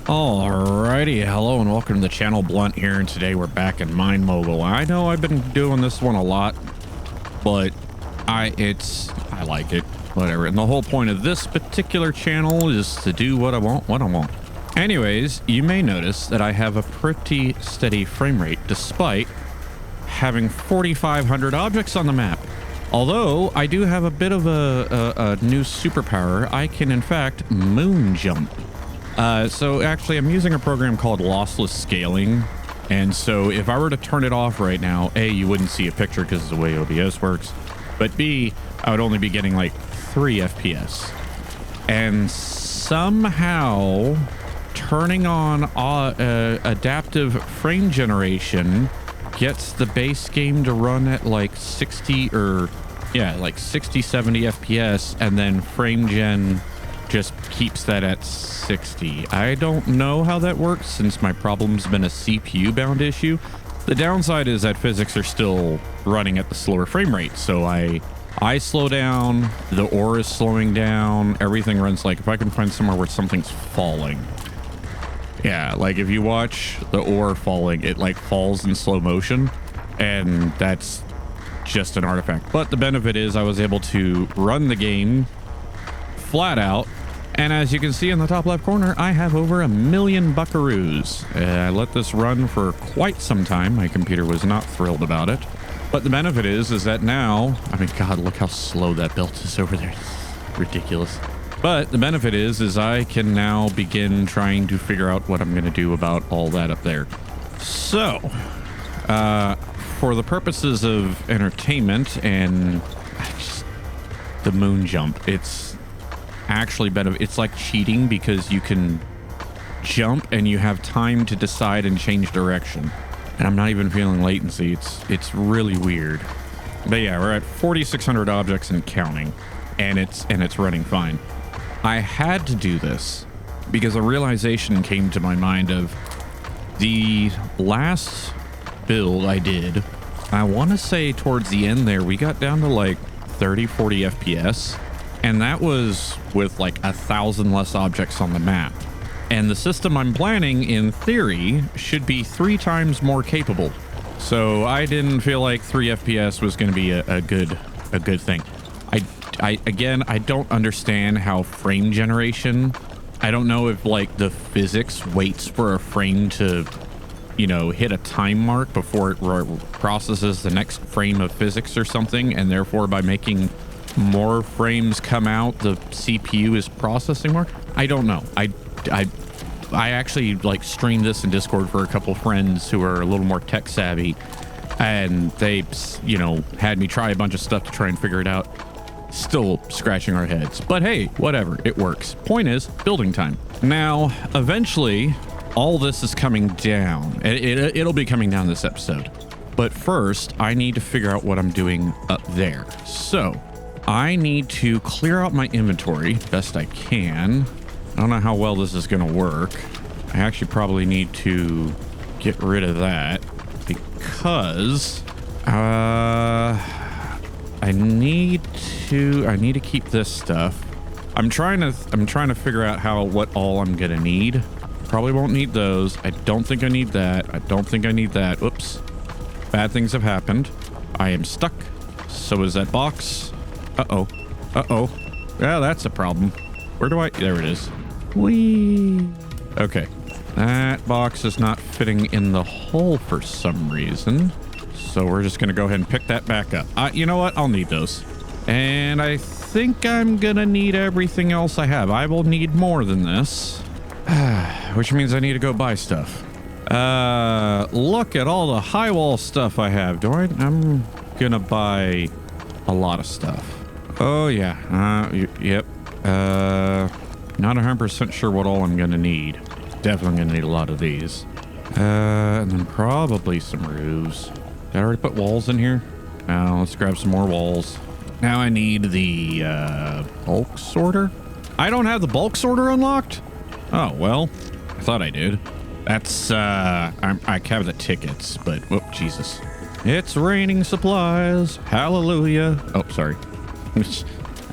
Alrighty, hello and welcome to the channel. Blunt here, and today we're back in Mine Mogul. I know I've been doing this one a lot, but I like it, whatever. And the whole point of this particular channel is to do what I want. Anyways, you may notice that I have a pretty steady frame rate despite having 4,500 objects on the map. Although I do have a bit of a new superpower. I can in fact moon jump. So actually I'm using a program called lossless scaling. And so if I were to turn it off right now, A, you wouldn't see a picture because of the way OBS works. But B, I would only be getting like 3 FPS. And somehow turning on adaptive frame generation gets the base game to run at like 60 or like 60, 70 FPS. And then frame gen just keeps that at 60. I don't know how that works since my problem's been a CPU bound issue. The downside is that physics are still running at the slower frame rate. So I slow down, the ore is slowing down, everything runs like if I can find somewhere where something's falling. Yeah, like if you watch the ore falling, it like falls in slow motion, and that's just an artifact. But the benefit is I was able to run the game flat out, and as you can see in the top left corner, I have over 1 million buckaroos. I let this run for quite some time. My computer was not thrilled about it, but the benefit is that now, I mean, God, look how slow that build is over there. It's ridiculous. But the benefit is I can now begin trying to figure out what I'm going to do about all that up there. So, for the purposes of entertainment and the moon jump, it's actually better. It's like cheating because you can jump and you have time to decide and change direction. And I'm not even feeling latency. It's really weird. But yeah, we're at 4,600 objects and counting, and it's running fine. I had to do this because a realization came to my mind of the last build I did. I want to say towards the end there, we got down to like 30, 40 FPS. And that was with like 1,000 less objects on the map. And the system I'm planning, in theory, should be 3 times more capable. So I didn't feel like 3 FPS was going to be a good thing. Again, I don't understand how frame generation. I don't know if like the physics waits for a frame to, you know, hit a time mark before it processes the next frame of physics or something, and therefore by making more frames come out, the CPU is processing more. I don't know. I actually like streamed this in Discord for a couple friends who are a little more tech savvy, and they, you know, had me try a bunch of stuff to try and figure it out. Still scratching our heads, but hey, whatever, it works. Point is, building time. Now, eventually, all this is coming down. It'll be coming down this episode. But first, I need to figure out what I'm doing up there. So, I need to clear out my inventory best I can. I don't know how well this is going to work. I actually probably need to get rid of that because I need to keep this stuff. I'm trying to figure out what all I'm gonna need. Probably won't need those. I don't think I need that. I don't think I need that. Oops. Bad things have happened. I am stuck. So is that box. Uh-oh. Uh-oh. Yeah, that's a problem. Where do I... There it is. Whee! Okay. That box is not fitting in the hole for some reason. So we're just going to go ahead and pick that back up. You know what? I'll need those. And I think I'm going to need everything else I have. I will need more than this. Which means I need to go buy stuff. Look at all the high wall stuff I have. I'm going to buy a lot of stuff. Oh, yeah. Yep. Not 100% sure what all I'm going to need. Definitely going to need a lot of these. And then probably some roofs. Did I already put walls in here? Now let's grab some more walls. Now I need the bulk sorter. I don't have the bulk sorter unlocked? Oh, well, I thought I did. That's, I have the tickets, but, oh, Jesus. It's raining supplies. Hallelujah. Oh, sorry.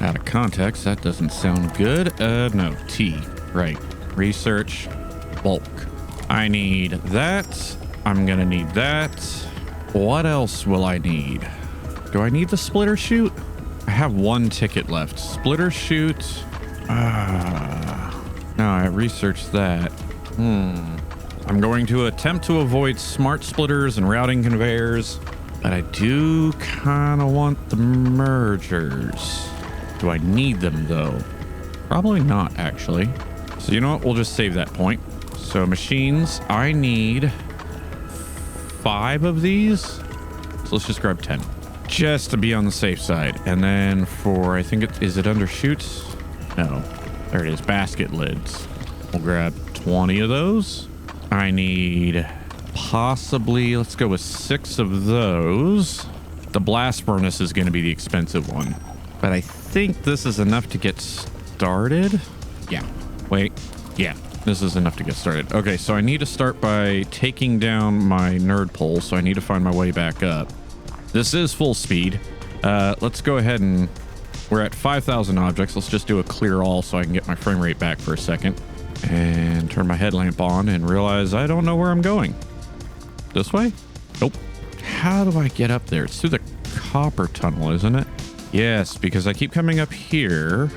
Out of context, that doesn't sound good. No, T. Right. Research. bulk. I need that. I'm gonna need that. What else will I need? Do I need the splitter chute? I have one ticket left. Splitter chute. No, I researched that. I'm going to attempt to avoid smart splitters and routing conveyors, but I do kind of want the mergers. Do I need them though? Probably not, actually. So you know what? We'll just save that point. So machines, I need 5 of these. So let's just grab 10. Just to be on the safe side. And then for, I think is it under chutes? No. There it is. Basket lids. We'll grab 20 of those. I need possibly, let's go with 6 of those. The blast furnace is going to be the expensive one. But I think this is enough to get started. Yeah. Wait. Yeah. This is enough to get started. Okay, so I need to start by taking down my nerd pole, so I need to find my way back up. This is full speed. Let's go ahead and... We're at 5,000 objects. Let's just do a clear all so I can get my frame rate back for a second. And turn my headlamp on and realize I don't know where I'm going. This way? Nope. How do I get up there? It's through the copper tunnel, isn't it? Yes, because I keep coming up here,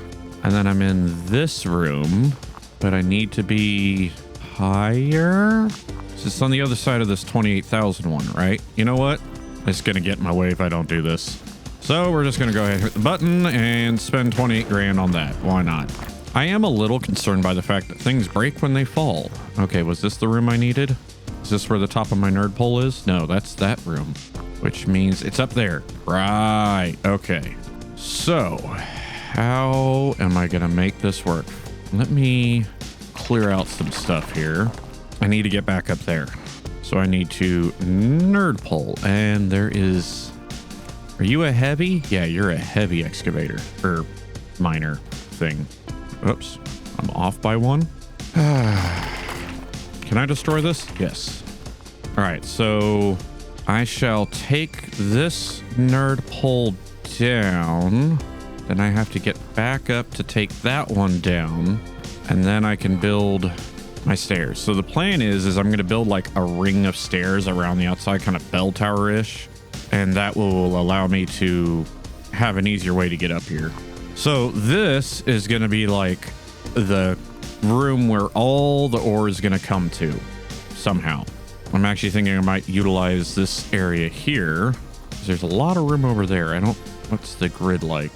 and then I'm in this room, but I need to be higher. So it's on the other side of this 28,000 one, right? You know what? It's going to get in my way if I don't do this. So we're just going to go ahead and hit the button and spend 28 grand on that. Why not? I am a little concerned by the fact that things break when they fall. Okay, was this the room I needed? Is this where the top of my nerd pole is? No, that's that room, which means it's up there. Right. Okay. So how am I going to make this work? Let me clear out some stuff here. I need to get back up there. So I need to nerd pole, and there is... Are you a heavy? Yeah, you're a heavy excavator or miner thing. Oops, I'm off by one. Can I destroy this? Yes. All right, so I shall take this nerd pole down. Then I have to get back up to take that one down, and then I can build my stairs. So the plan is I'm going to build like a ring of stairs around the outside, kind of bell tower-ish, and that will allow me to have an easier way to get up here. So this is going to be like the room where all the ore is going to come to somehow. I'm actually thinking I might utilize this area here. There's a lot of room over there. What's the grid like?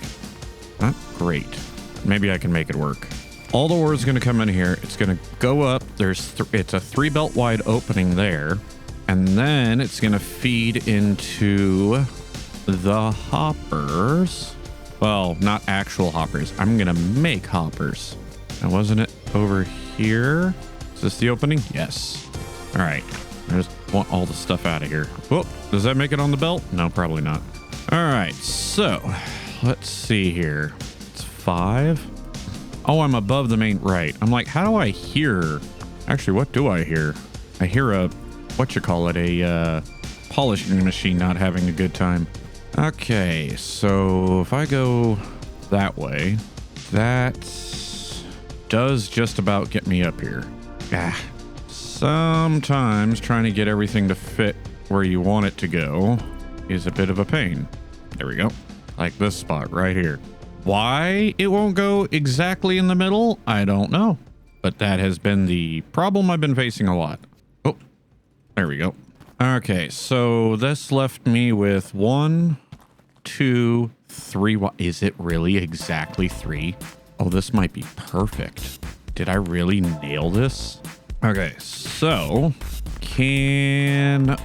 Not great. Maybe I can make it work. All the ore is going to come in here. It's going to go up. It's a 3 belt wide opening there. And then it's going to feed into the hoppers. Well, not actual hoppers. I'm going to make hoppers. Now, wasn't it over here? Is this the opening? Yes. All right. I just want all the stuff out of here. Oh, does that make it on the belt? No, probably not. All right. So let's see here. It's 5. Oh, I'm above the main. Right. I'm like, how do I hear? Actually, what do I hear? I hear a, a polishing machine not having a good time. Okay, so if I go that way, that does just about get me up here. Sometimes trying to get everything to fit where you want it to go is a bit of a pain. There we go. Like this spot right here. Why it won't go exactly in the middle, I don't know. But that has been the problem I've been facing a lot. Oh, there we go. Okay, so this left me with 1, 2, 3. Is it really exactly 3? Oh, this might be perfect. Did I really nail this? Okay, so can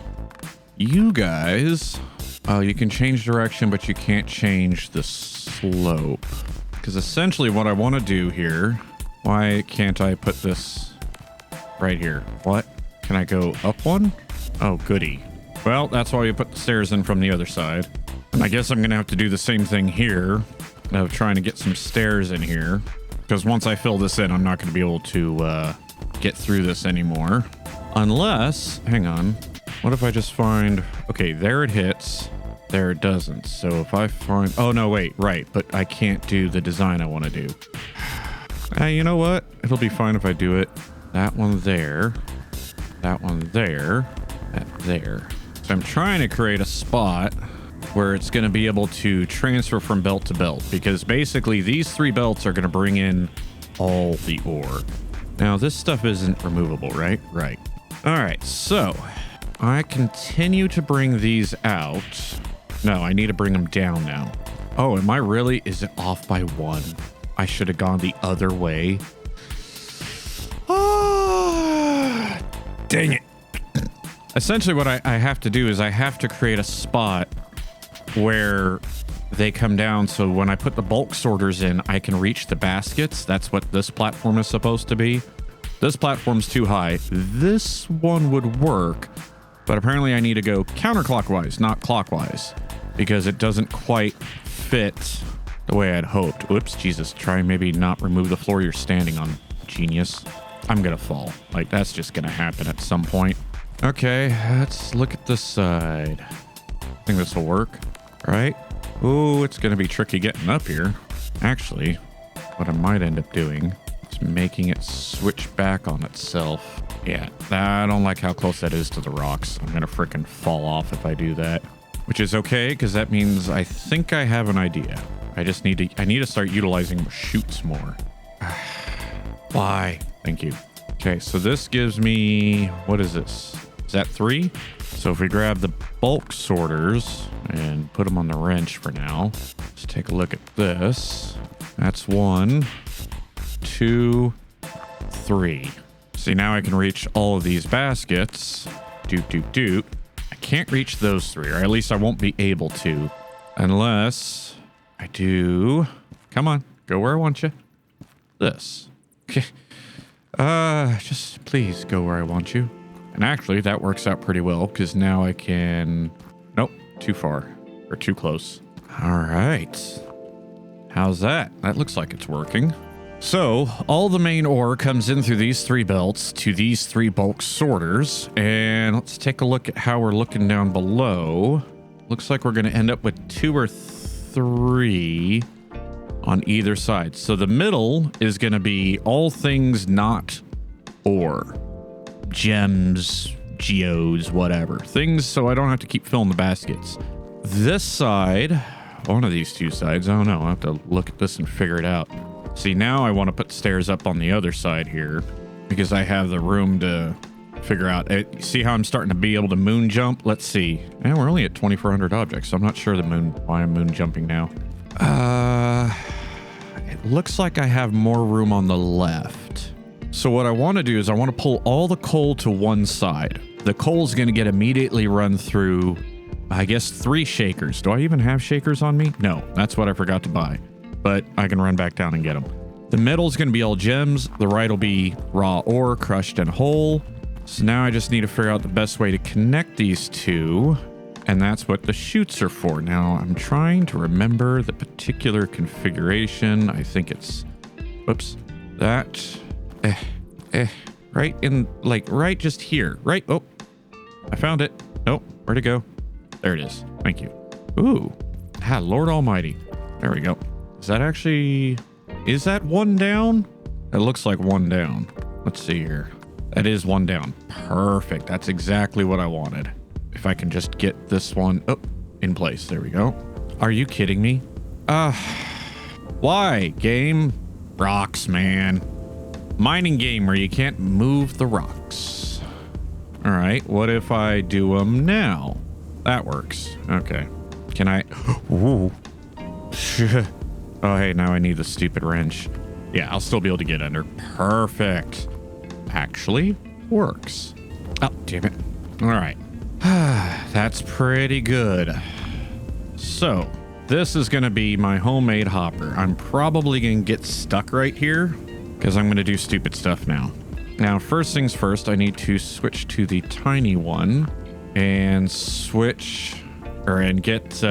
you guys... Oh, you can change direction, but you can't change the slope. Because essentially what I want to do here... Why can't I put this right here? What? Can I go up one? Oh, goody. Well, that's why you put the stairs in from the other side. And I guess I'm going to have to do the same thing here of trying to get some stairs in here. Because once I fill this in, I'm not going to be able to get through this anymore. Unless, hang on. What if I just find, okay, there it hits. There it doesn't. So if I find, oh no, wait, right. But I can't do the design I want to do. You know what? It'll be fine if I do it that one there, that one there, that there. So I'm trying to create a spot where it's going to be able to transfer from belt to belt, because basically these 3 belts are going to bring in all the ore. Now this stuff isn't removable, right? Right. All right, so I continue to bring these out. No, I need to bring them down now. Oh, am I really? Is it off by 1? I should have gone the other way. Ah, dang it. Essentially what I have to do is I have to create a spot where they come down, so when I put the bulk sorters in, I can reach the baskets. That's what this platform is supposed to be. This platform's too high. This one would work, but apparently I need to go counterclockwise, not clockwise, because it doesn't quite fit the way I'd hoped. Whoops, Jesus, try and maybe not remove the floor you're standing on, genius. I'm gonna fall. Like, that's just gonna happen at some point. Okay, let's look at this side. I think this will work. All right. Ooh, it's gonna be tricky getting up here. Actually, what I might end up doing is making it switch back on itself. Yeah, I don't like how close that is to the rocks. I'm gonna frickin' fall off if I do that, which is okay, because that means I think I have an idea. I need to start utilizing chutes more. Why? Thank you. Okay, so this gives me, what is this? Is that 3? So if we grab the bulk sorters and put them on the wrench for now, let's take a look at this. That's 1, 2, 3. See, now I can reach all of these baskets. Doot, doot, doot. I can't reach those 3, or at least I won't be able to, unless I do. Come on, go where I want you. This. Okay. Just please go where I want you. And actually, that works out pretty well, because now I can... Nope, too far. Or too close. All right. How's that? That looks like it's working. So, all the main ore comes in through these 3 belts to these 3 bulk sorters. And let's take a look at how we're looking down below. Looks like we're going to end up with 2 or 3 on either side. So the middle is going to be all things not ore. Gems, geos, whatever. Things so I don't have to keep filling the baskets. This side, one of these 2 sides, I don't know. I'll have to look at this and figure it out. See, now I want to put stairs up on the other side here because I have the room to figure out. See how I'm starting to be able to moon jump? Let's see. And we're only at 2,400 objects, so I'm not sure why I'm moon jumping now. It looks like I have more room on the left. So what I want to do is I want to pull all the coal to one side. The coal's going to get immediately run through, I guess, 3 shakers. Do I even have shakers on me? No, that's what I forgot to buy. But I can run back down and get them. The middle's going to be all gems. The right will be raw ore, crushed and whole. So now I just need to figure out the best way to connect these 2. And that's what the chutes are for. Now, I'm trying to remember the particular configuration. I think it's... Whoops. That... right in... Like, right just here. Right... Oh. I found it. Nope. Where'd it go? There it is. Thank you. Ooh. Ah, Lord Almighty. There we go. Is that actually... Is that 1 down? It looks like 1 down. Let's see here. That is 1 down. Perfect. That's exactly what I wanted. If I can just get this one in place. There we go. Are you kidding me? Why? Game? Rocks, man. Mining game where you can't move the rocks. All right. What if I do them now? That works. Okay. Can I... Ooh. Oh, hey, now I need the stupid wrench. Yeah, I'll still be able to get under. Perfect. Actually works. Oh, damn it. All right. That's pretty good. So, this is going to be my homemade hopper. I'm probably going to get stuck right here because I'm going to do stupid stuff now. Now, first things first, I need to switch to the tiny one and get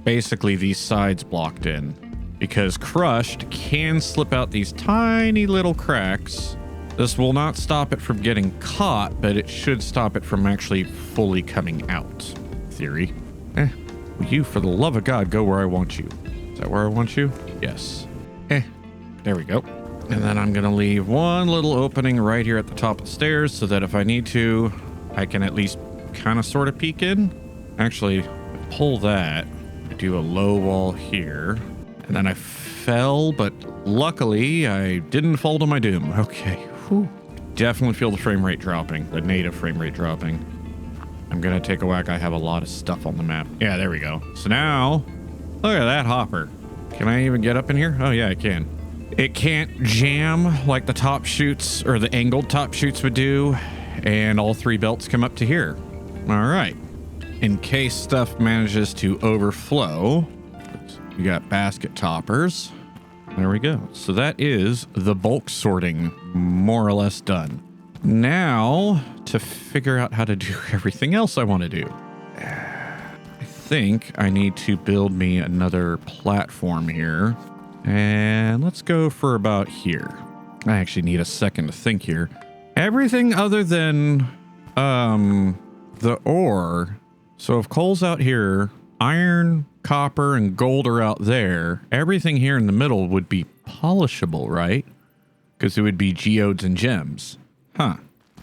basically these sides blocked in, because crushed can slip out these tiny little cracks. This will not stop it from getting caught, but it should stop it from actually fully coming out. Theory. Will you, for the love of God, go where I want you? Is that where I want you? Yes. There we go. And then I'm going to leave one little opening right here at the top of the stairs so that if I need to, I can at least kind of sort of peek in. Actually, pull that. I do a low wall here. And then I fell, but luckily I didn't fall to my doom. Okay. Whew. Definitely feel the frame rate dropping, the native frame rate dropping. I'm going to take a whack. I have a lot of stuff on the map. Yeah, there we go. So now, look at that hopper. Can I even get up in here? Oh, yeah, I can. It can't jam like the top chutes or the angled top chutes would do. And all 3 belts come up to here. All right. In case stuff manages to overflow, you got basket toppers. There we go. So that is the bulk sorting more or less done. Now to figure out how to do everything else I want to do. I think I need to build me another platform here. And let's go for about here. I actually need a second to think here. Everything other than the ore. So if coal's out here, iron, copper, and gold are out there, everything here in the middle would be polishable, right? Because it would be geodes and gems. Huh.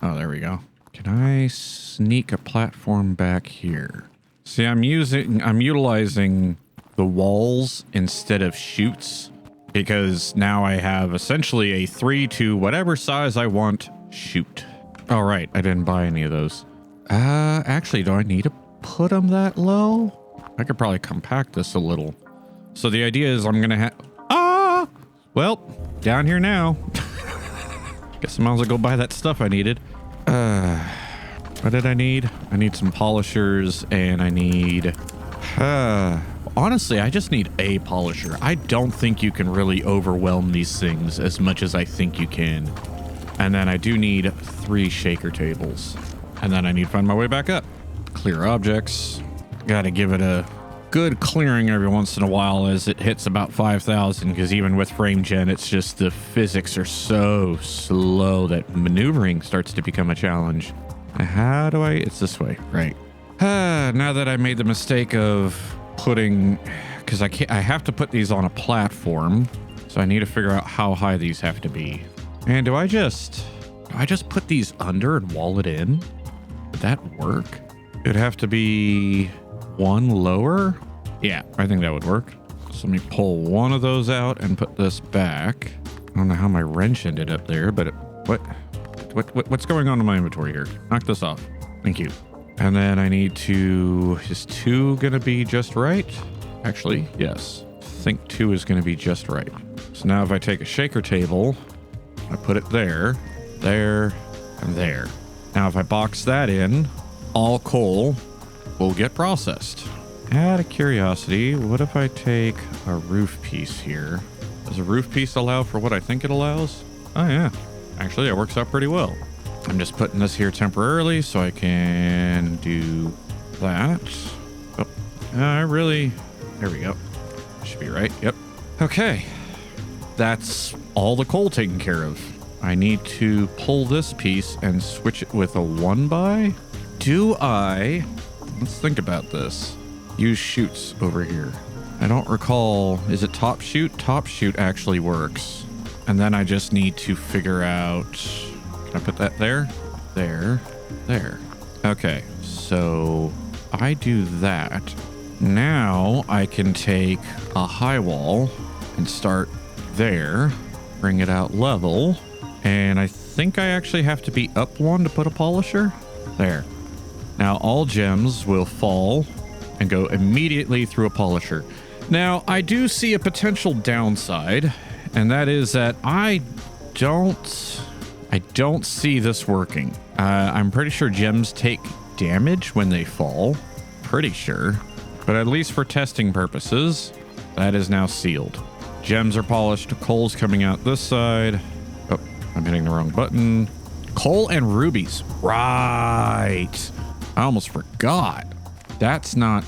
Oh, there we go. Can I sneak a platform back here? See, I'm utilizing the walls instead of chutes because now I have essentially a 3 to whatever size I want chute. All right, I didn't buy any of those. Actually, do I need to put them that low? I could probably compact this a little. So the idea is I'm gonna have, well, down here now. Guess I might as well go buy that stuff I needed. What did I need? I need some polishers and I need, honestly, I just need a polisher. I don't think you can really overwhelm these things as much as I think you can. And then I do need 3 shaker tables. And then I need to find my way back up. Clear objects. Got to give it a good clearing every once in a while as it hits about 5,000, because even with frame gen, it's just the physics are so slow that maneuvering starts to become a challenge. How do it's this way, right? Now that I made the mistake of putting, because I have to put these on a platform, so I need to figure out how high these have to be. And do I just put these under and wall it in? Would that work? It'd have to be 1 lower. Yeah, I think that would work. So let me pull one of those out and put this back. I don't know how my wrench ended up there, but what's going on in my inventory here? Knock this off. Thank you. And then I need to, is 2 gonna be just right? Actually, yes. I think 2 is gonna be just right. So now if I take a shaker table, I put it there, there, and there. Now if I box that in, all coal will get processed. Out of curiosity, what if I take a roof piece here? Does a roof piece allow for what I think it allows? Oh yeah, actually it works out pretty well. I'm just putting this here temporarily so I can do that. Oh, there we go. Should be right, yep. Okay, that's all the coal taken care of. I need to pull this piece and switch it with a 1x. Do I, let's think about this. Use chutes over here. I don't recall, is it top chute? Top chute actually works. And then I just need to figure out, can I put that there? There, there. Okay, so I do that. Now I can take a high wall and start there, bring it out level. And I think I actually have to be up 1 to put a polisher. There. Now all gems will fall and go immediately through a polisher. Now I do see a potential downside, and that is that I don't see this working. I'm pretty sure gems take damage when they fall. Pretty sure. But at least for testing purposes, that is now sealed. Gems are polished. Coal's coming out this side. Oh, I'm hitting the wrong button. Coal and rubies. Right. I almost forgot. That's not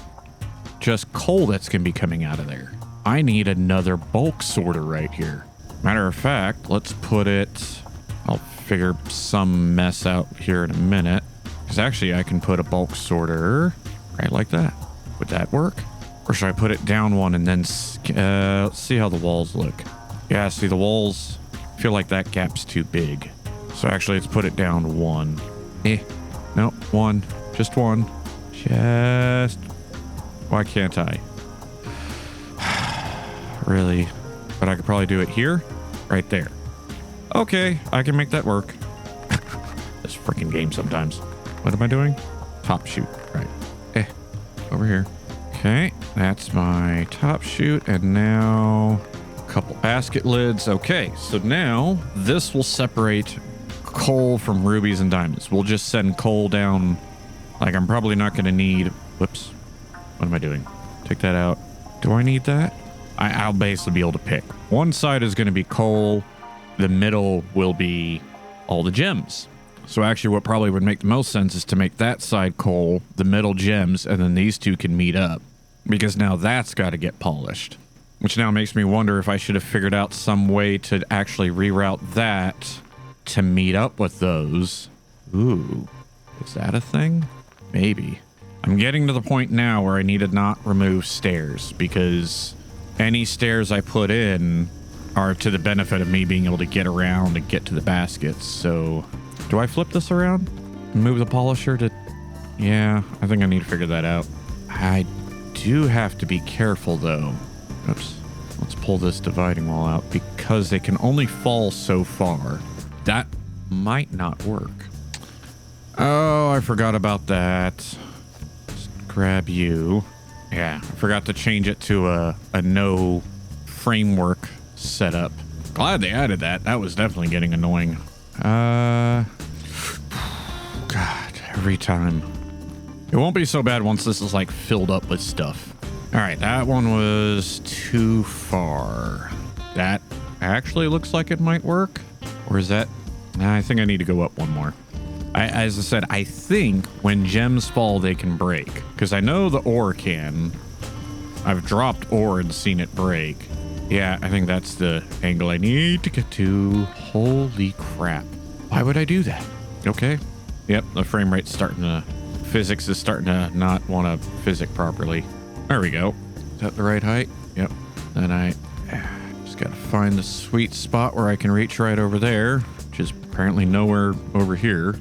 just coal that's going to be coming out of there. I need another bulk sorter right here. Matter of fact, let's put it... I'll figure some mess out here in a minute. Because actually I can put a bulk sorter right like that. Would that work? Or should I put it down 1 and then... let's see how the walls look. Yeah, see the walls I feel like that gap's too big. So actually, let's put it down 1. No, 1. Just 1. Just... Why can't I? Really? But I could probably do it here. Right there. Okay, I can make that work. This freaking game sometimes. What am I doing? Top shoot. Right. Over here. Okay, that's my top shoot. And now a couple basket lids. Okay, so now this will separate coal from rubies and diamonds. We'll just send coal down. Like, I'm probably not going to need... Whoops. What am I doing? Take that out. Do I need that? I'll basically be able to pick. One side is going to be coal. The middle will be all the gems. So actually what probably would make the most sense is to make that side coal, the middle gems, and then these two can meet up. Because now that's got to get polished. Which now makes me wonder if I should have figured out some way to actually reroute that to meet up with those. Ooh, is that a thing? Maybe. I'm getting to the point now where I need to not remove stairs because any stairs I put in are to the benefit of me being able to get around and get to the baskets. So do I flip this around? Move the polisher to... Yeah, I think I need to figure that out. I do have to be careful though. Oops. Let's pull this dividing wall out because they can only fall so far. That might not work. Oh, I forgot about that. Just grab you. Yeah, I forgot to change it to a no framework setup. Glad they added that. That was definitely getting annoying. God, every time. It won't be so bad once this is like filled up with stuff. All right, that one was too far. That actually looks like it might work. Or is that... Nah, I think I need to go up one more. As I said, I think when gems fall, they can break. Because I know the ore can. I've dropped ore and seen it break. Yeah, I think that's the angle I need to get to. Holy crap. Why would I do that? Okay. Yep, the frame rate's starting to... Physics is starting to not want to physic properly. There we go. Is that the right height? Yep. Then I just got to find the sweet spot where I can reach right over there. Which is apparently nowhere over here.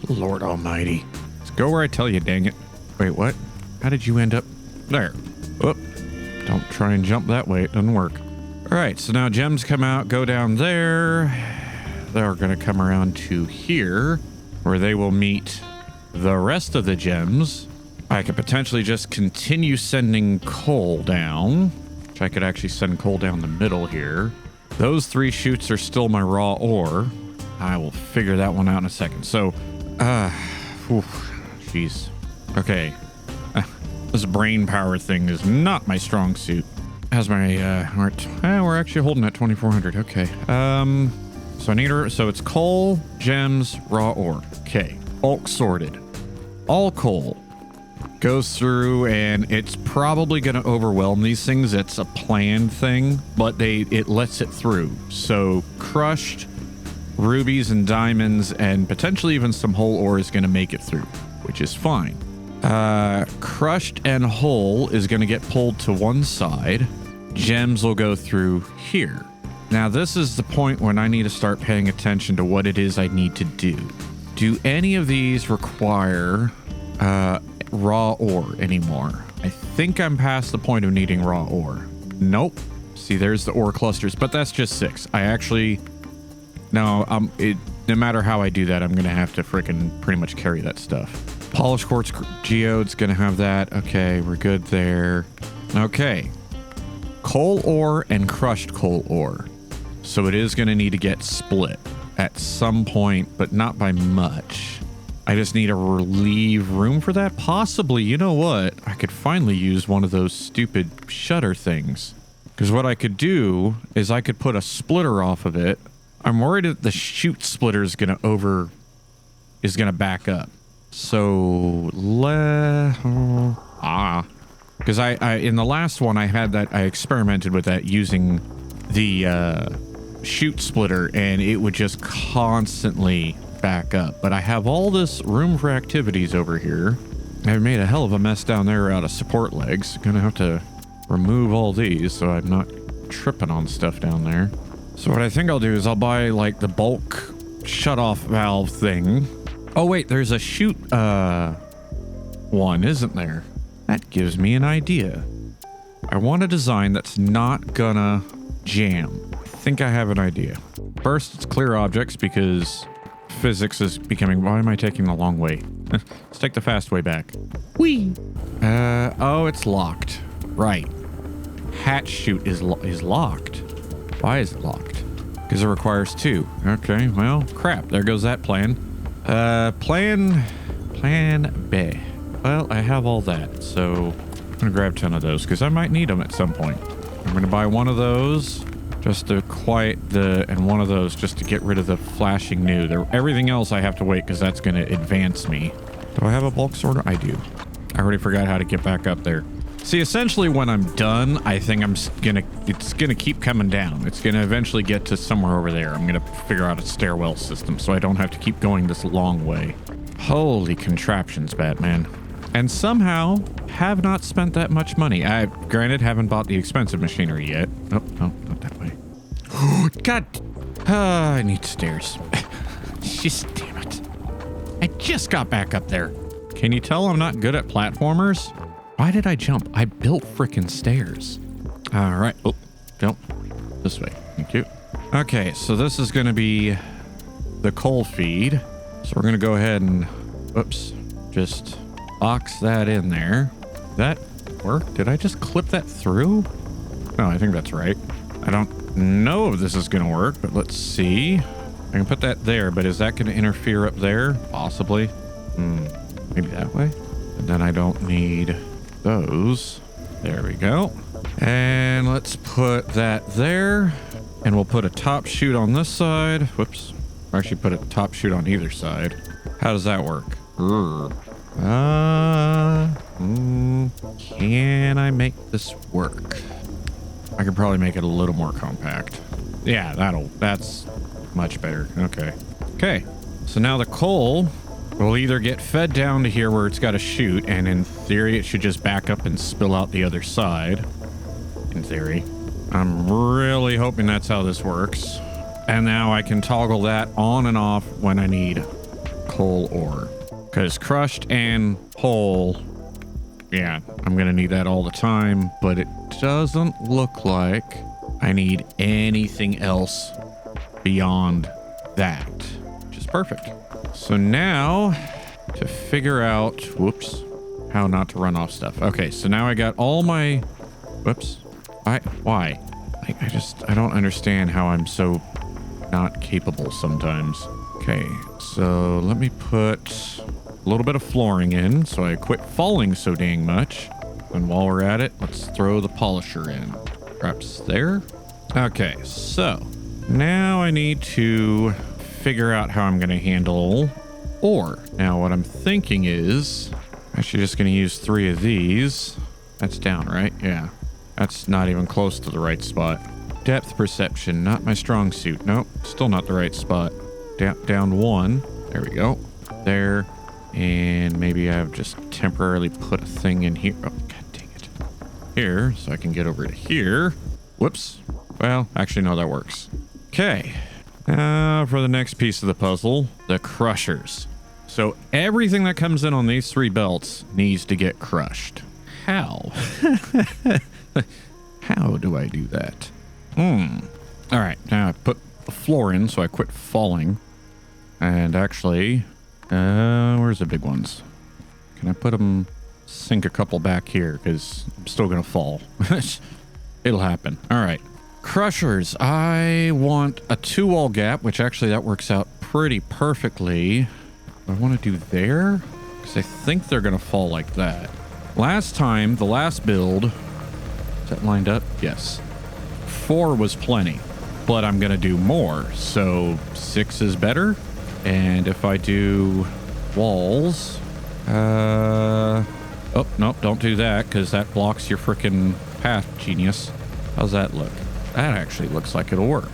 Lord almighty. Let's go where I tell you, dang it. Wait, what? How did you end up there? Whoop. Don't try and jump that way. It doesn't work. All right, so now gems come out, go down there. They're going to come around to here, where they will meet the rest of the gems. I could potentially just continue sending coal down, which I could actually send coal down the middle here. Those 3 chutes are still my raw ore. I will figure that one out in a second. So, jeez. Okay. This brain power thing is not my strong suit. How's my, we're actually holding at 2400. Okay. So I need her. So it's coal, gems, raw ore. Okay. Bulk sorted. All coal goes through and it's probably going to overwhelm these things. It's a planned thing, but it lets it through. So crushed rubies and diamonds and potentially even some whole ore is going to make it through, which is fine. Crushed and whole is going to get pulled to one side. Gems will go through here. Now this is the point when I need to start paying attention to what it is I need to do. Do any of these require raw ore anymore? I think I'm past the point of needing raw ore. Nope. See, there's the ore clusters, but that's just 6. I actually... No, no matter how I do that, I'm going to have to frickin' pretty much carry that stuff. Polished quartz geode's going to have that. Okay, we're good there. Okay. Coal ore and crushed coal ore. So it is going to need to get split at some point, but not by much. I just need to leave room for that. Possibly, you know what? I could finally use one of those stupid shutter things. Because what I could do is I could put a splitter off of it. I'm worried that the chute splitter is going to back up. So, because I in the last one I had that, I experimented with that using the chute splitter and it would just constantly back up. But I have all this room for activities over here. I've made a hell of a mess down there out of support legs. Gonna have to remove all these so I'm not tripping on stuff down there. So what I think I'll do is I'll buy like the bulk shut off valve thing. Oh wait, there's a chute one, isn't there? That gives me an idea. I want a design that's not gonna jam. I think I have an idea. First, it's clear objects because physics is becoming... Why am I taking the long way? Let's take the fast way back. Whee! Oh, it's locked. Right. Hatch chute is locked. Why is it locked? Because it requires 2. Okay, well, crap. There goes that plan. Plan B. Well, I have all that, so I'm gonna grab 10 of those because I might need them at some point. I'm gonna buy one of those just to quiet and one of those just to get rid of the flashing new. Everything else I have to wait because that's gonna advance me. Do I have a bulk sorter? I do. I already forgot how to get back up there. See, essentially when I'm done, I think it's gonna keep coming down. It's gonna eventually get to somewhere over there. I'm gonna figure out a stairwell system so I don't have to keep going this long way. Holy contraptions, Batman. And somehow have not spent that much money. I, granted, haven't bought the expensive machinery yet. Oh, no, not that way. God. I need stairs. Just damn it. I just got back up there. Can you tell I'm not good at platformers? Why did I jump? I built frickin' stairs. All right. Oh, jump this way. Thank you. Okay, so this is going to be the coal feed. So we're going to go ahead and, oops, just box that in there. That work? Did I just clip that through? No, I think that's right. I don't know if this is going to work, but let's see. I can put that there, but is that going to interfere up there? Possibly. Maybe that way. And then I don't need those. There we go. And let's put that there. And we'll put a top chute on this side. Whoops. Or actually put a top chute on either side. How does that work? Can I make this work? I could probably make it a little more compact. Yeah, that's much better. Okay. So now the coal will either get fed down to here where it's got a chute, and in theory it should just back up and spill out the other side. In theory. I'm really hoping that's how this works. And now I can toggle that on and off when I need coal ore. Because crushed and whole, yeah, I'm going to need that all the time. But it doesn't look like I need anything else beyond that, which is perfect. So now to figure out, whoops, how not to run off stuff. Okay, so now I got all my, whoops, why? I don't understand how I'm so not capable sometimes. Okay, so let me put a little bit of flooring in so I quit falling so dang much. And while we're at it, let's throw the polisher in. Perhaps there. Okay, so now I need to figure out how I'm going to handle ore. Now what I'm thinking is I'm actually just going to use 3 of these. That's down, right? Yeah. That's not even close to the right spot. Depth perception, not my strong suit. Nope, still not the right spot. Down 1. There we go. There. And maybe I've just temporarily put a thing in here. Oh, god dang it. Here, so I can get over to here. Whoops. Well, actually, no, that works. Okay. Now for the next piece of the puzzle, the crushers. So everything that comes in on these 3 belts needs to get crushed. How? How do I do that? All right, now I put the floor in so I quit falling. And actually, where's the big ones? Can I put them, sink a couple back here? Because I'm still going to fall. It'll happen. All right. Crushers. I want a 2-wall gap, which actually that works out pretty perfectly. I want to do there because I think they're going to fall like that. Last time, the last build, is that lined up? Yes. 4 was plenty, but I'm going to do more. So 6 is better. And if I do walls, oh, nope, don't do that because that blocks your frickin' path, genius. How's that look? That actually looks like it'll work.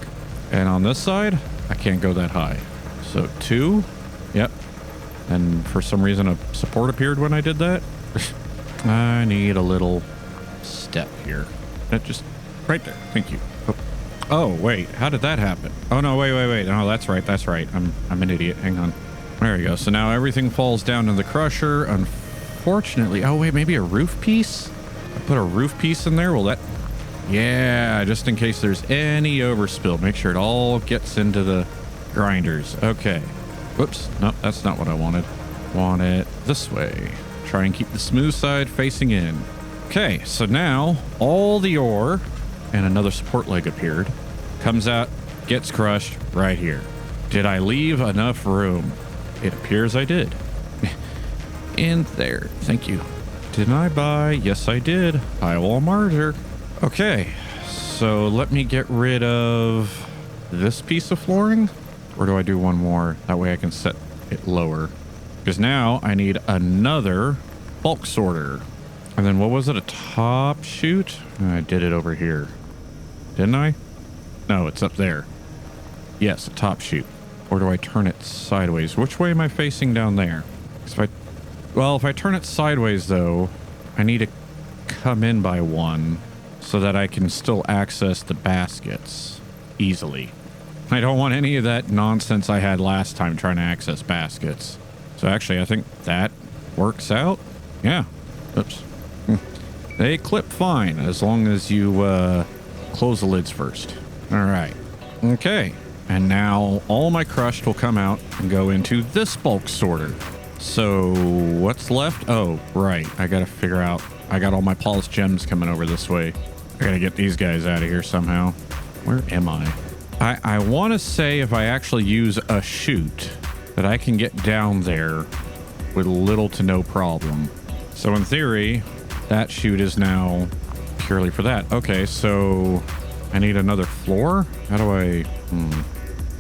And on this side, I can't go that high. So 2, yep. And for some reason, a support appeared when I did that. I need a little step here. That just right there. Thank you. Oh, wait. How did that happen? Oh, no, wait. No, that's right. That's right. I'm an idiot. Hang on. There we go. So now everything falls down to the crusher. Unfortunately. Oh, wait, maybe a roof piece? I put a roof piece in there. Will that... Yeah, just in case there's any overspill. Make sure it all gets into the grinders. Okay. Whoops. Nope, that's not what I wanted. Want it this way. Try and keep the smooth side facing in. Okay, so now all the ore and another support leg appeared. Comes out, gets crushed right here. Did I leave enough room? It appears I did. In there. Thank you. Didn't I buy? Yes, I did. I will martyr. Okay, so let me get rid of this piece of flooring. Or do I do one more? That way I can set it lower. Because now I need another bulk sorter. And then what was it? A top chute? I did it over here. Didn't I? No, it's up there. Yes, a top chute. Or do I turn it sideways? Which way am I facing down there? If I turn it sideways, though, I need to come in by one so that I can still access the baskets easily. I don't want any of that nonsense I had last time trying to access baskets. So actually, I think that works out. Yeah. Oops. They clip fine as long as you close the lids first. All right. Okay. And now all my crushed will come out and go into this bulk sorter. So what's left? Oh, right. I got to figure out. I got all my polished gems coming over this way. I got to get these guys out of here somehow. Where am I? I want to say if I actually use a chute that I can get down there with little to no problem. So in theory, that chute is now purely for that. Okay, so I need another floor? How do I...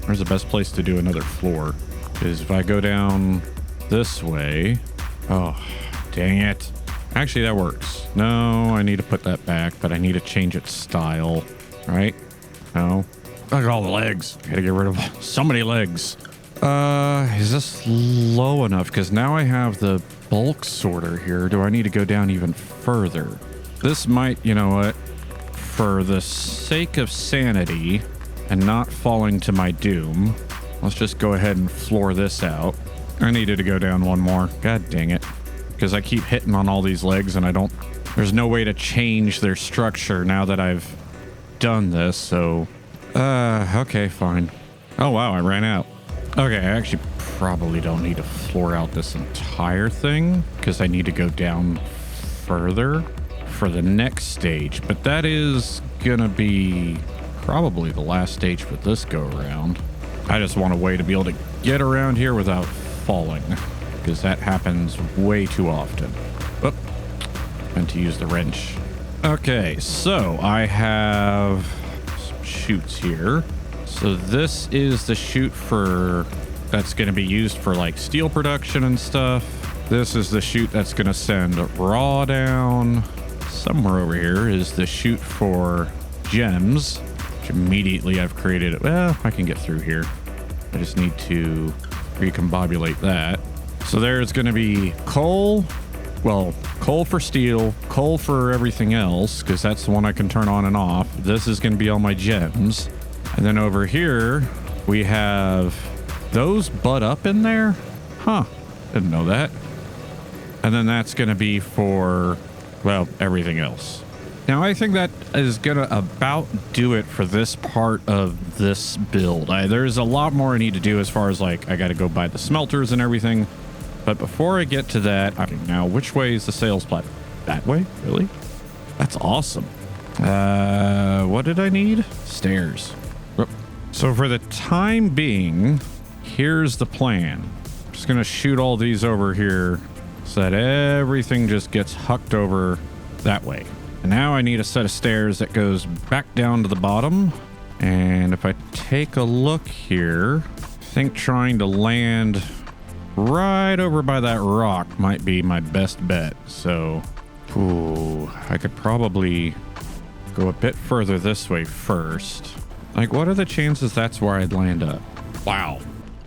Where's the best place to do another floor? Is if I go down this way... Oh, dang it. Actually, that works. No, I need to put that back, but I need to change its style. Right? No. Look at all the legs. Gotta get rid of so many legs. Is this low enough? Because now I have the bulk sorter here. Do I need to go down even further? This might, you know what? For the sake of sanity and not falling to my doom, let's just go ahead and floor this out. I needed to go down one more. God dang it. Because I keep hitting on all these legs and I don't... There's no way to change their structure now that I've done this, so... okay, fine. Oh, wow, I ran out. Okay, I actually probably don't need to floor out this entire thing because I need to go down further for the next stage. But that is gonna be probably the last stage for this go around. I just want a way to be able to get around here without falling because that happens way too often. Oop, meant to use the wrench. Okay, so I have some chutes here. So this is the chute for that's going to be used for like steel production and stuff. This is the chute that's going to send raw down. Somewhere over here is the chute for gems, which immediately I've created. Well, I can get through here. I just need to recombobulate that. So there's going to be coal. Well, coal for steel, coal for everything else, because that's the one I can turn on and off. This is going to be all my gems. And then over here, we have those butt up in there. Huh. Didn't know that. And then that's going to be for, well, everything else. Now, I think that is going to about do it for this part of this build. There's a lot more I need to do as far as, like, I got to go buy the smelters and everything. But before I get to that, okay, now, which way is the sales platform? That way? Really? That's awesome. What did I need? Stairs. So for the time being, here's the plan. I'm just going to shoot all these over here so that everything just gets hucked over that way. And now I need a set of stairs that goes back down to the bottom. And if I take a look here, I think trying to land right over by that rock might be my best bet. So, ooh, I could probably go a bit further this way first. Like, what are the chances that's where I'd land up? Wow.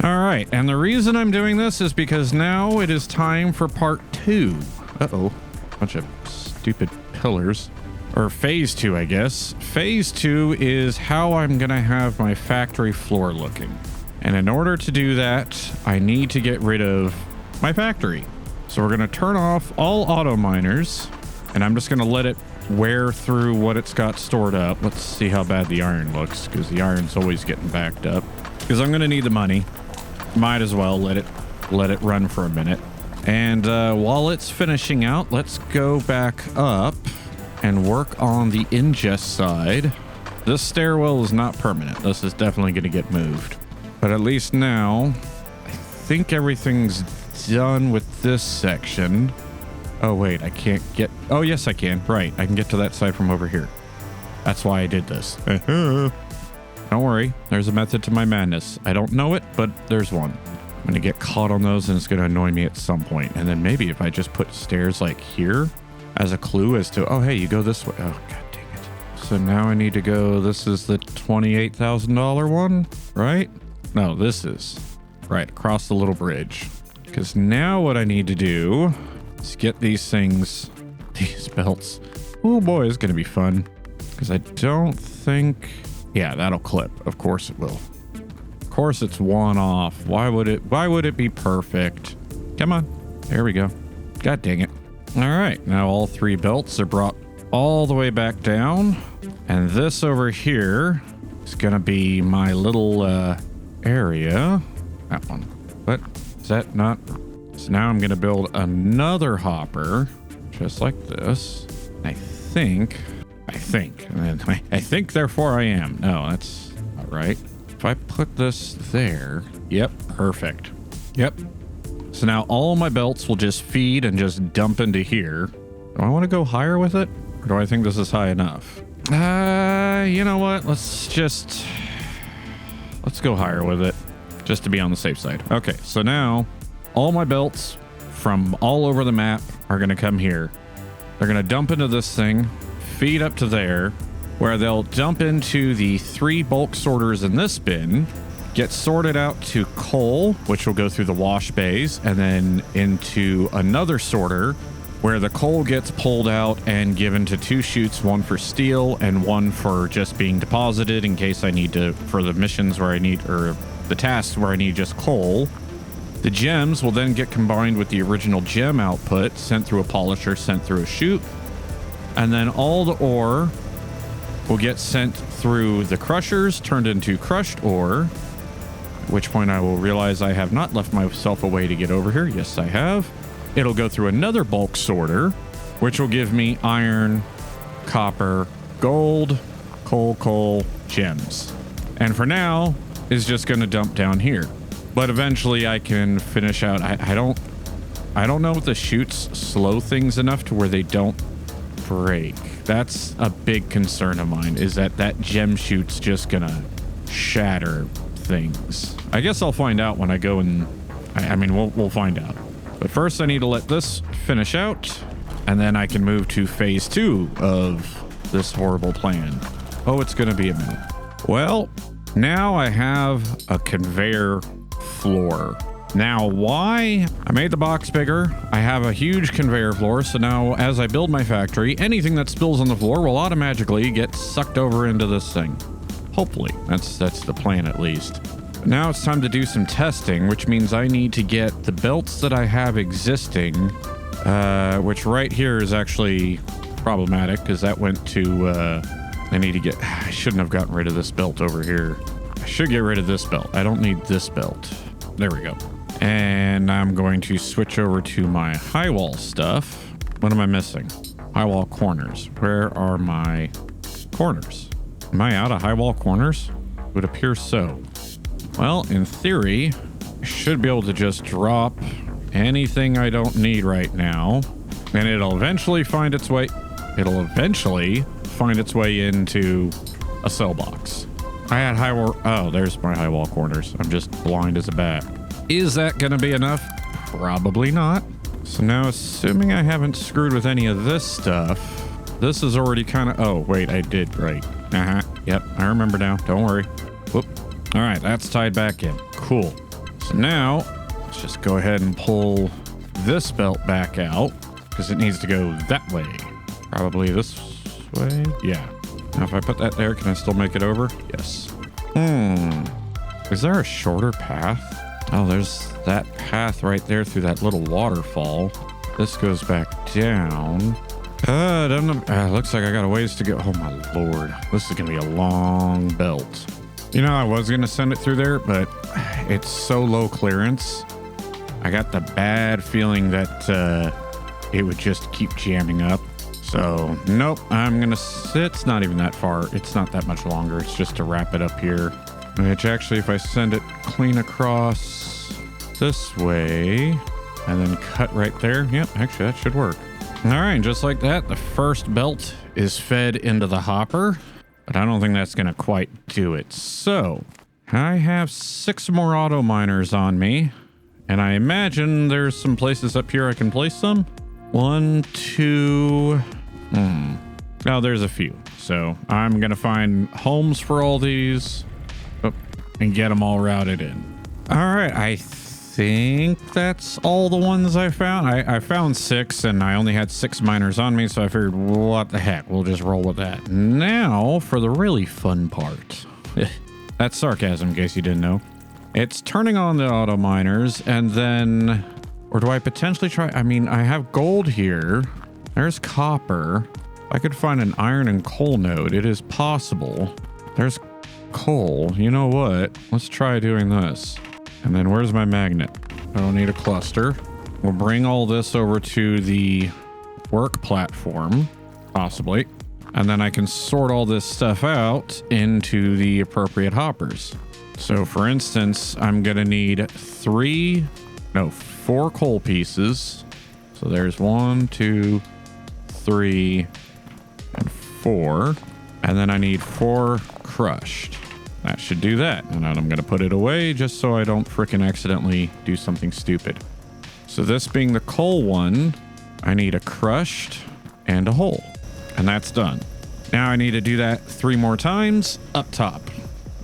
All right, and the reason I'm doing this is because now it is time for part 2. Uh-oh, bunch of stupid pillars. or phase 2, I guess. Phase 2 is how I'm gonna have my factory floor looking. And in order to do that, I need to get rid of my factory. So we're gonna turn off all auto miners, and I'm just gonna let it wear through what it's got stored up. Let's see how bad the iron looks, because the iron's always getting backed up. Because I'm gonna need the money. Might as well let it run for a minute. And while it's finishing out, let's go back up and work on the ingest side. This stairwell is not permanent. This is definitely going to get moved. But at least now, I think everything's done with this section. Oh, wait, I can't get... Oh, yes, I can. Right, I can get to that side from over here. That's why I did this. Don't worry, there's a method to my madness. I don't know it, but there's one. I'm going to get caught on those, and it's going to annoy me at some point. And then maybe if I just put stairs like here as a clue as to, oh, hey, you go this way. Oh, god dang it. So now I need to go, this is the $28,000 one, right? No, this is right across the little bridge. Because now what I need to do is get these things, these belts. Oh boy, it's going to be fun. Because I don't think, yeah, that'll clip. Of course it will. Of course it's one off. Why would it be perfect? Come on. There we go. God dang it. All right, now all 3 belts are brought all the way back down. And this over here is gonna be my little area. That one. What? Is that not? So now I'm gonna build another hopper, just like this. I think, and I think therefore I am. No, that's not right. If I put this there, yep, perfect. Yep. So now all my belts will just feed and just dump into here. Do I want to go higher with it? Or do I think this is high enough? You know what? Let's go higher with it, just to be on the safe side. Okay, so now all my belts from all over the map are going to come here. They're going to dump into this thing, feed up to there, where they'll dump into the 3 bulk sorters in this bin, get sorted out to coal, which will go through the wash bays, and then into another sorter where the coal gets pulled out and given to 2 chutes, one for steel and one for just being deposited in case I need to, for the missions where I need, or the tasks where I need just coal. The gems will then get combined with the original gem output, sent through a polisher, sent through a chute, and then all the ore will get sent through the crushers, turned into crushed ore, at which point I will realize I have not left myself a way to get over here. Yes, I have. It'll go through another bulk sorter, which will give me iron, copper, gold, coal, gems. And for now, is just going to dump down here. But eventually I can finish out. I don't know if the chutes slow things enough to where they don't break. That's a big concern of mine, is that gem chute's just going to shatter things. I guess I'll find out when I go and I mean, we'll find out. But first I need to let this finish out, and then I can move to phase 2 of this horrible plan. Oh, it's going to be a minute. Well, now I have a conveyor floor. Now, why? I made the box bigger. I have a huge conveyor floor, so now as I build my factory, anything that spills on the floor will automatically get sucked over into this thing. Hopefully. That's the plan, at least. Now it's time to do some testing, which means I need to get the belts that I have existing, which right here is actually problematic because that went to, I shouldn't have gotten rid of this belt over here. I should get rid of this belt. I don't need this belt. There we go. And I'm going to switch over to my high wall stuff. What am I missing? High wall corners. Where are my corners? Am I out of high wall corners? It would appear so. Well, in theory, I should be able to just drop anything I don't need right now, and it'll eventually find its way into a cell box. I had high wall. Oh, there's my high wall corners. I'm just blind as a bat. Is that going to be enough? Probably not. So now, assuming I haven't screwed with any of this stuff, this is already kind of... Oh, wait, I did, right. Yep, I remember now. Don't worry. Whoop. All right, that's tied back in. Cool. So now, let's just go ahead and pull this belt back out because it needs to go that way. Probably this way? Yeah. Now, if I put that there, can I still make it over? Yes. Is there a shorter path? Oh, there's that path right there through that little waterfall. This goes back down. Looks like I got a ways to go. Oh my lord. This is gonna be a long belt. You know, I was gonna send it through there, but it's so low clearance. I got the bad feeling that it would just keep jamming up. So nope, I'm gonna sit. It's not even that far. It's not that much longer. It's just to wrap it up here. Which actually, if I send it clean across this way and then cut right there. Yep, actually that should work. All right, just like that, the first belt is fed into the hopper, but I don't think that's gonna quite do it. So I have 6 more auto miners on me, and I imagine there's some places up here I can place them. 1, 2, oh, there's a few. So I'm gonna find homes for all these and get them all routed in. All right, I think that's all the ones I found. I found 6 and I only had 6 miners on me, so I figured, what the heck, we'll just roll with that. Now for the really fun part. That's sarcasm in case you didn't know. It's turning on the auto miners and then, or do I potentially try? I mean, I have gold here. There's copper. I could find an iron and coal node. It is possible. There's coal. You know what? Let's try doing this. And then where's my magnet? I don't need a cluster. We'll bring all this over to the work platform, possibly. And then I can sort all this stuff out into the appropriate hoppers. So for instance, I'm going to need 4 coal pieces. So there's 1, 2, 3, and 4. And then I need 4 crushed. That should do that. And then I'm going to put it away just so I don't frickin' accidentally do something stupid. So this being the coal one, I need a crushed and a hole. And that's done. Now I need to do that 3 more times up top.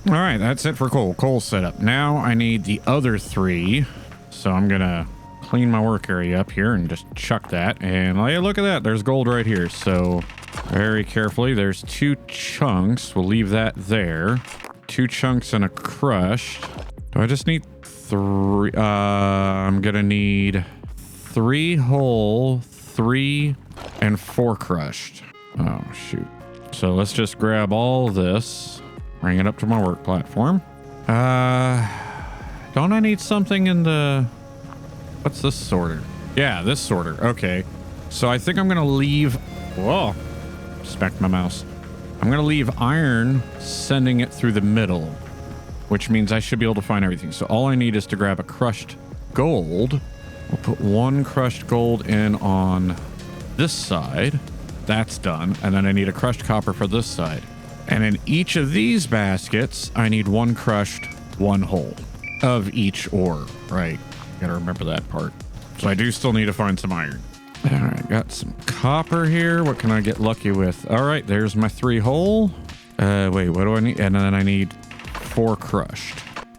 All right, that's it for coal. Coal setup. Now I need the other 3. So I'm going to clean my work area up here and just chuck that. And hey, look at that. There's gold right here. So very carefully, there's 2 chunks. We'll leave that there. 2 chunks and a crushed. Do I just need 3? I'm gonna need 3 whole, 3 and 4 crushed. Oh shoot. So let's just grab all this, bring it up to my work platform. Don't I need something in the, what's this sorter? Yeah, this sorter. Okay. So I think I'm gonna leave, whoa, smacked my mouse. I'm going to leave iron sending it through the middle, which means I should be able to find everything. So all I need is to grab a crushed gold. We'll put 1 crushed gold in on this side. That's done. And then I need a crushed copper for this side. And in each of these baskets, I need 1 crushed, 1 whole of each ore. Right. Gotta remember that part. So I do still need to find some iron. All right, got some copper here. What can I get lucky with? All right, there's my 3 whole. Wait, what do I need? And then I need 4 crushed.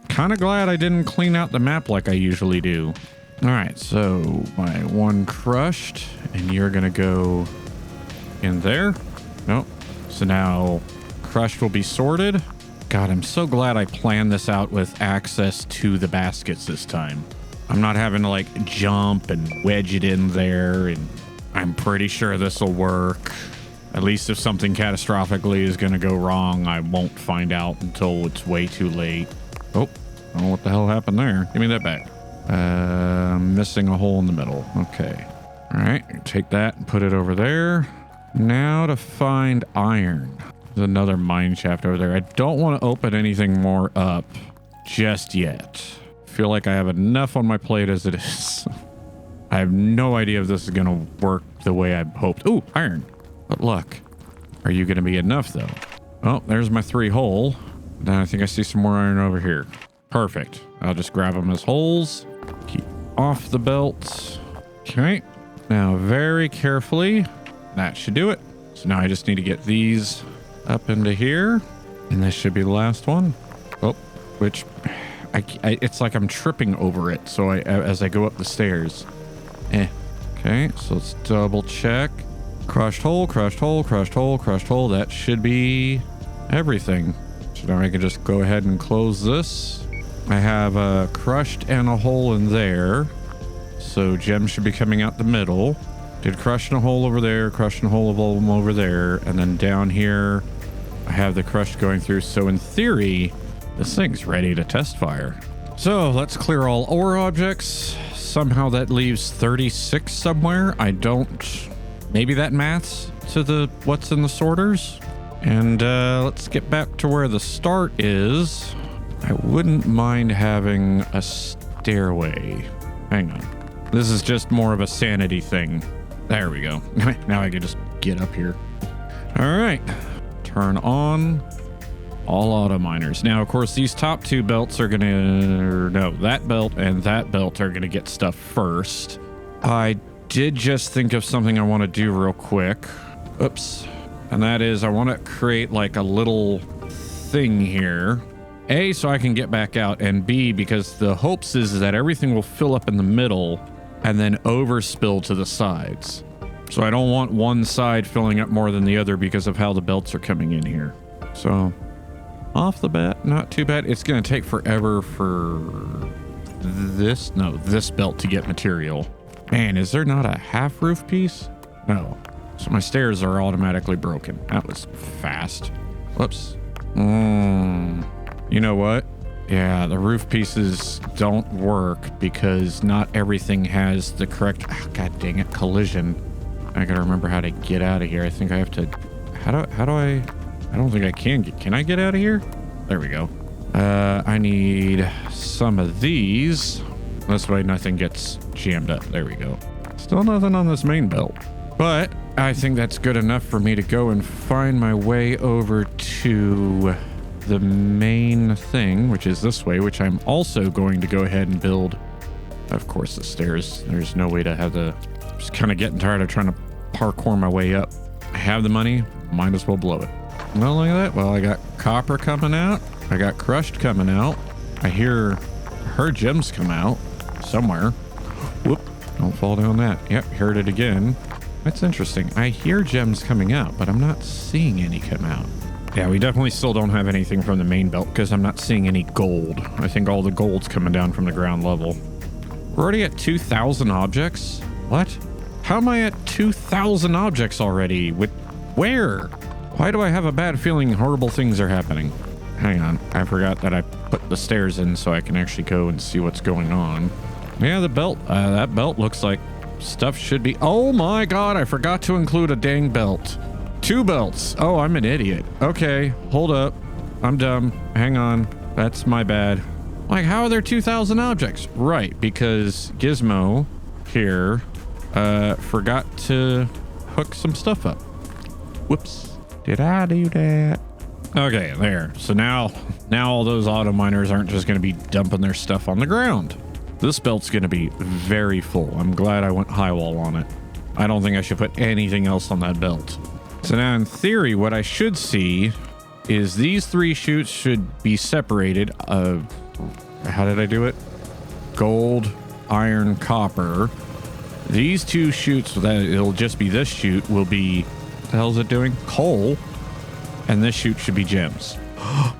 Kind of glad I didn't clean out the map like I usually do. All right, so my 1 crushed, and you're gonna go in there. Nope. So now crushed will be sorted. God, I'm so glad I planned this out with access to the baskets this time. I'm not having to like jump and wedge it in there, and I'm pretty sure this will work. At least if something catastrophically is going to go wrong, I won't find out until it's way too late. Oh, I don't know what the hell happened there. Give me that back. Missing a hole in the middle. Okay. All right, take that and put it over there. Now to find iron. There's another mine shaft over there. I don't want to open anything more up just yet. Feel like I have enough on my plate as it is. I have no idea if this is going to work the way I hoped. Ooh, iron. But luck. Are you going to be enough though? Oh, there's my 3 whole. Then I think I see some more iron over here. Perfect. I'll just grab them as holes. Keep off the belt. Okay. Now very carefully, that should do it. So now I just need to get these up into here. And this should be the last one. Oh, which... it's like I'm tripping over it. So as I go up the stairs. Okay, so let's double check. Crushed hole, crushed hole, crushed hole, crushed hole. That should be everything. So now I can just go ahead and close this. I have a crushed and a hole in there. So gems should be coming out the middle. Did crushed and a hole over there, crushed and a hole of all of them over there. And then down here, I have the crushed going through. So in theory, this thing's ready to test fire. So let's clear all ore objects. Somehow that leaves 36 somewhere. I don't... Maybe that maths to the what's in the sorters. And let's get back to where the start is. I wouldn't mind having a stairway. Hang on. This is just more of a sanity thing. There we go. Now I can just get up here. All right. Turn on all auto miners. Now, of course, these top two belts are gonna... No, that belt and that belt are gonna get stuff first. I did just think of something I want to do real quick. Oops. And that is I want to create like a little thing here. A, so I can get back out, and B, because the hopes is that everything will fill up in the middle and then overspill to the sides. So I don't want one side filling up more than the other because of how the belts are coming in here. So off the bat, not too bad. It's going to take forever for this belt to get material. Man, is there not a half roof piece? No. So my stairs are automatically broken. That was fast. Whoops. You know what? Yeah, the roof pieces don't work because not everything has the correct... God dang it, collision. I gotta remember how to get out of here. I think I have to... How do I... I don't think I can get... Can I get out of here? There we go. I need some of these. This way nothing gets jammed up. There we go. Still nothing on this main belt. But I think that's good enough for me to go and find my way over to the main thing, which is this way, which I'm also going to go ahead and build. Of course, the stairs. There's no way to have the... Just kind of getting tired of trying to parkour my way up. I have the money. Might as well blow it. Not like that. Well, I got copper coming out. I got crushed coming out. I heard gems come out somewhere. Whoop. Don't fall down that. Yep, heard it again. That's interesting. I hear gems coming out, but I'm not seeing any come out. Yeah, we definitely still don't have anything from the main belt because I'm not seeing any gold. I think all the gold's coming down from the ground level. We're already at 2,000 objects? What? How am I at 2,000 objects already? Where? Why do I have a bad feeling horrible things are happening? Hang on. I forgot that I put the stairs in so I can actually go and see what's going on. Yeah, the belt. That belt looks like stuff should be... Oh my god, I forgot to include a dang belt. 2 belts. Oh, I'm an idiot. Okay, hold up. I'm dumb. Hang on. That's my bad. Like, how are there 2,000 objects? Right, because Gizmo here forgot to hook some stuff up. Whoops. Did I do that? Okay, there. So now all those auto miners aren't just going to be dumping their stuff on the ground. This belt's going to be very full. I'm glad I went high wall on it. I don't think I should put anything else on that belt. So now in theory, what I should see is these 3 chutes should be separated. How did I do it? Gold, iron, copper. These 2 chutes, it'll just be this chute, will be... What the hell is it doing? Coal. And this chute should be gems. I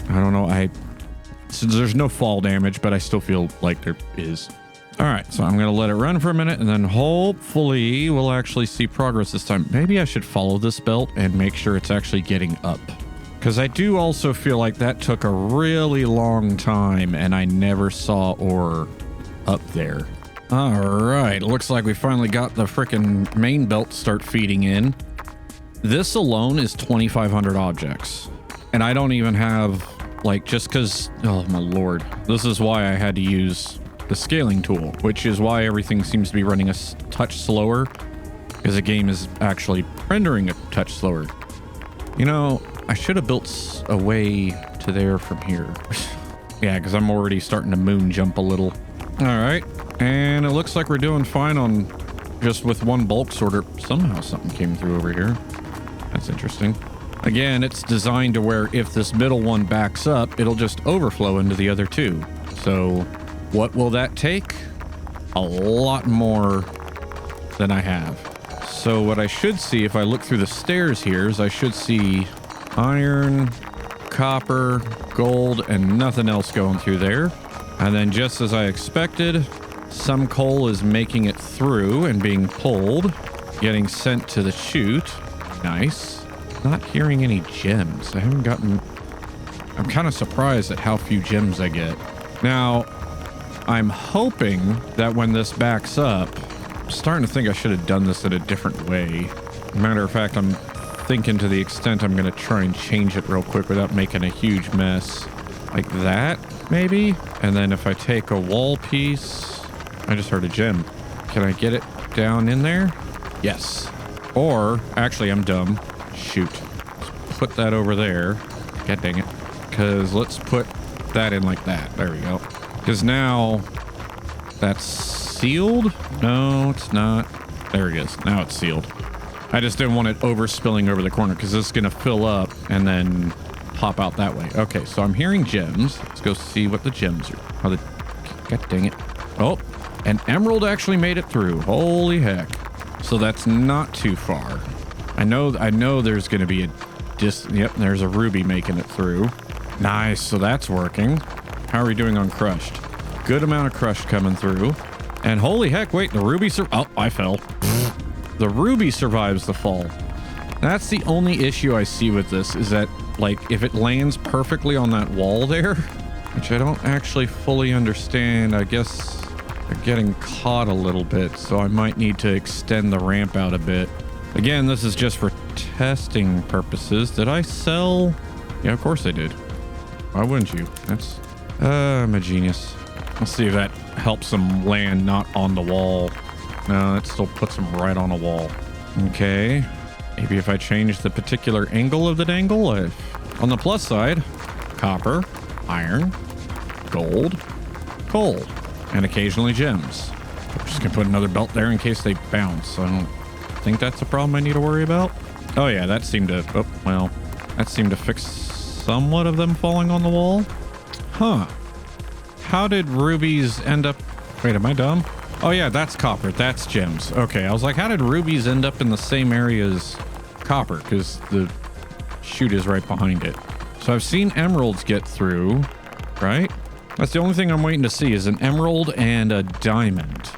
don't know. So there's no fall damage, but I still feel like there is. All right, so I'm going to let it run for a minute, and then hopefully we'll actually see progress this time. Maybe I should follow this belt and make sure it's actually getting up. Because I do also feel like that took a really long time, and I never saw ore up there. All right, looks like we finally got the frickin' main belt start feeding in. This alone is 2,500 objects. And I don't even have, like, just because... Oh, my lord. This is why I had to use... the scaling tool, which is why everything seems to be running a touch slower, because the game is actually rendering a touch slower. You know, I should have built a way to there from here. Yeah, because I'm already starting to moon jump a little. All right, and it looks like we're doing fine on just with one bulk sorter. Somehow something came through over here. That's interesting. Again, it's designed to where if this middle one backs up, it'll just overflow into the other 2. So what will that take? A lot more than I have. So what I should see if I look through the stairs here is I should see iron, copper, gold, and nothing else going through there. And then just as I expected, some coal is making it through and being pulled, getting sent to the chute. Nice. Not hearing any gems. I haven't gotten... I'm kind of surprised at how few gems I get. Now, I'm hoping that when this backs up, I'm starting to think I should have done this in a different way. Matter of fact, I'm thinking to the extent I'm going to try and change it real quick without making a huge mess. Like that, maybe? And then if I take a wall piece... I just heard a gem. Can I get it down in there? Yes. Or, actually, I'm dumb. Shoot. Let's put that over there. God dang it. Because let's put that in like that. There we go. Because now that's sealed. No, it's not. There it is. Now it's sealed. I just didn't want it overspilling over the corner because this is going to fill up and then pop out that way. Okay, so I'm hearing gems. Let's go see what the gems are. Oh, God dang it. Oh, an emerald actually made it through. Holy heck. So that's not too far. I know there's going to be a yep, there's a ruby making it through. Nice, so that's working. How are we doing on crushed? Good amount of crushed coming through. And holy heck, wait, the ruby oh, I fell. The ruby survives the fall. That's the only issue I see with this is that, like, if it lands perfectly on that wall there, which I don't actually fully understand, I guess they're getting caught a little bit, so I might need to extend the ramp out a bit. Again, this is just for testing purposes. Did I sell? Yeah, of course I did. Why wouldn't you? That's... I'm a genius. Let's see if that helps them land not on the wall. No, it still puts them right on a wall. Okay. Maybe if I change the particular angle of the dangle. On the plus side, copper, iron, gold, coal, and occasionally gems. I'm just going to put another belt there in case they bounce. I don't think that's a problem I need to worry about. Oh, yeah, that seemed to... Oh, well, that seemed to fix somewhat of them falling on the wall. Huh. How did rubies end up... Wait, am I dumb? Oh, yeah, that's copper. That's gems. Okay, I was like, how did rubies end up in the same area as copper? Because the chute is right behind it. So I've seen emeralds get through, right? That's the only thing I'm waiting to see is an emerald and a diamond.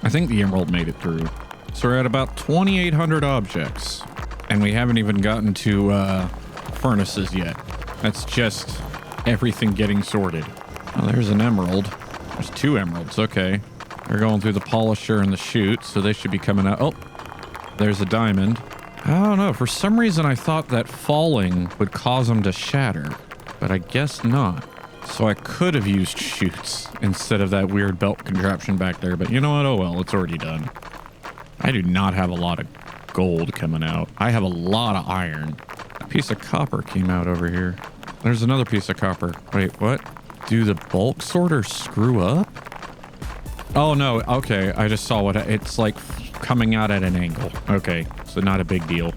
I think the emerald made it through. So we're at about 2,800 objects. And we haven't even gotten to furnaces yet. That's just everything getting sorted. Oh, there's an emerald. There's 2 emeralds. Okay. They're going through the polisher and the chute, so they should be coming out. Oh, there's a diamond. I don't know. For some reason, I thought that falling would cause them to shatter, but I guess not. So I could have used chutes instead of that weird belt contraption back there, but you know what? Oh, well, it's already done. I do not have a lot of gold coming out. I have a lot of iron. A piece of copper came out over here. There's another piece of copper. Wait, what? Do the bulk sorters screw up? Oh, no. Okay. I just saw what it's like coming out at an angle. Okay. So not a big deal.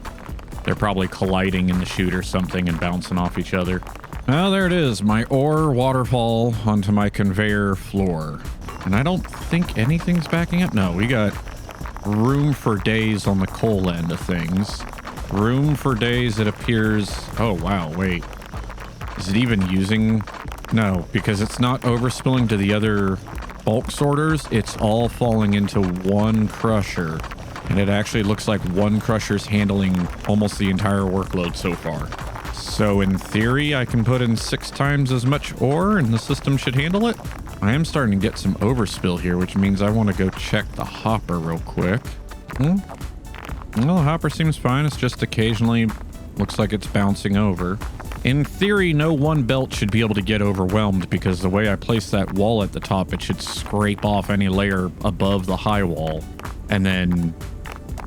They're probably colliding in the chute or something and bouncing off each other. Oh, there it is. My ore waterfall onto my conveyor floor. And I don't think anything's backing up. No, we got room for days on the coal end of things. Room for days, it appears. Oh, wow. Wait. Is it even using... No, because it's not overspilling to the other bulk sorters. It's all falling into one crusher. And it actually looks like one crusher's handling almost the entire workload so far. So in theory, I can put in 6 times as much ore and the system should handle it. I am starting to get some overspill here, which means I want to go check the hopper real quick. Well, the hopper seems fine. It's just occasionally looks like it's bouncing over. In theory, no one belt should be able to get overwhelmed because the way I place that wall at the top, it should scrape off any layer above the high wall. And then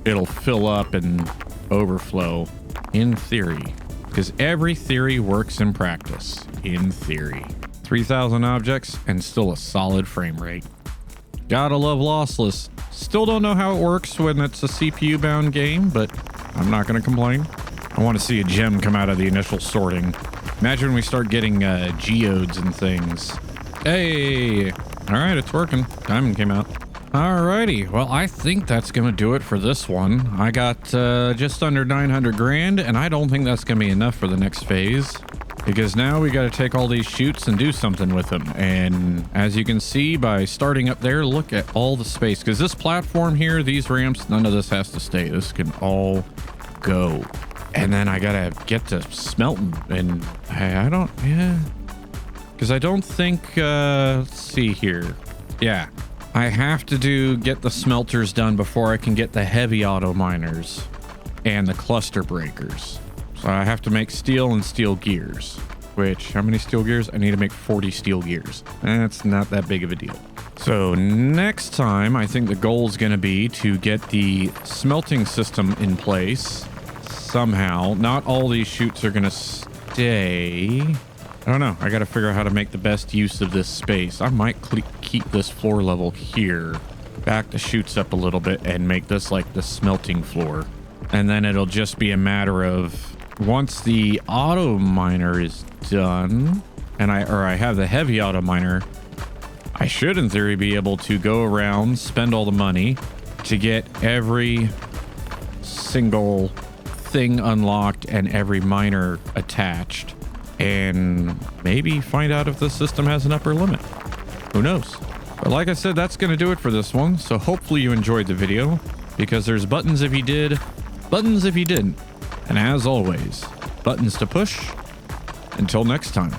it'll fill up and overflow. In theory. Because every theory works in practice. In theory. 3,000 objects and still a solid frame rate. Gotta love lossless. Still don't know how it works when it's a CPU-bound game, but I'm not going to complain. I want to see a gem come out of the initial sorting. Imagine when we start getting geodes and things. Hey! Alright, it's working. Diamond came out. Alrighty, well, I think that's gonna do it for this one. I got just under 900 grand, and I don't think that's gonna be enough for the next phase, because now we got to take all these chutes and do something with them. And as you can see by starting up there, look at all the space, because this platform here, these ramps, none of this has to stay. This can all go. And then I gotta get to smelting, and I don't, yeah, because I don't think, let's see here. Yeah, I have to get the smelters done before I can get the heavy auto miners and the cluster breakers. So I have to make steel and steel gears, which, how many steel gears? I need to make 40 steel gears. That's not that big of a deal. So next time, I think the goal is going to be to get the smelting system in place somehow. Not all these chutes are going to stay. I don't know. I got to figure out how to make the best use of this space. I might keep this floor level here, back the chutes up a little bit, and make this like the smelting floor. And then it'll just be a matter of once the auto miner is done, and I have the heavy auto miner, I should in theory be able to go around, spend all the money to get every single thing unlocked and every miner attached, and maybe find out if the system has an upper limit. Who knows? But like I said, that's going to do it for this one. So hopefully you enjoyed the video, because there's buttons if you did, buttons if you didn't. And as always, buttons to push. Until next time.